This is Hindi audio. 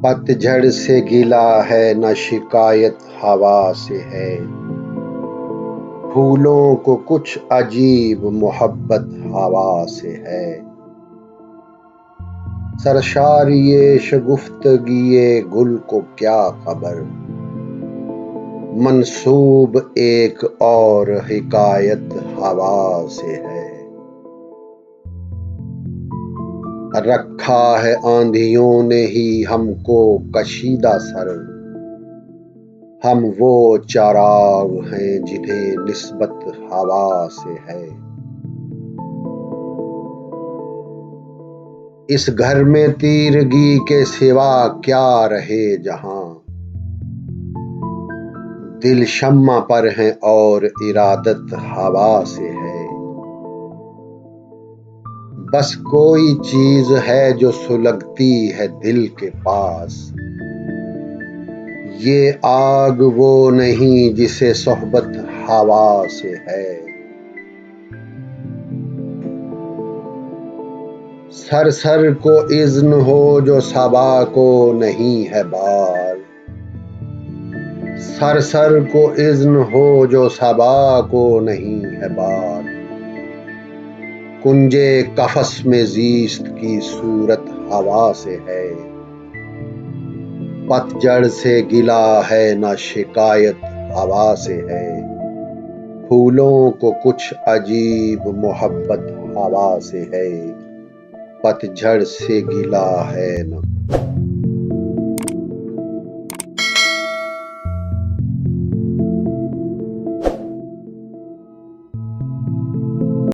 पतझड़ से गिला है न शिकायत हवा से है। फूलों को कुछ अजीब मोहब्बत हवा से है। सरशारिये शगुफ्तगिये गुल को क्या खबर, मंसूब एक और हिकायत हवा से है। रखा है आंधियों ने ही हमको कशीदा सर, हम वो चराग हैं जिन्हें निस्बत हवा से है। इस घर में तीरगी के सिवा क्या रहे जहां, दिल शम्मा पर है और इरादत हवा से है। बस कोई चीज है जो सुलगती है दिल के पास, ये आग वो नहीं जिसे सोहबत हवा से है। सर सर को इज़्न हो जो सबा को नहीं है बार, सर सर को इज़्न हो जो सबा को नहीं है बार। कुंजे कफस में ज़ीस्त की सूरत हवा से है। पतझड़ से गिला है न शिकायत हवा से है। फूलों को कुछ अजीब मोहब्बत हवा से है। पतझड़ से गिला है न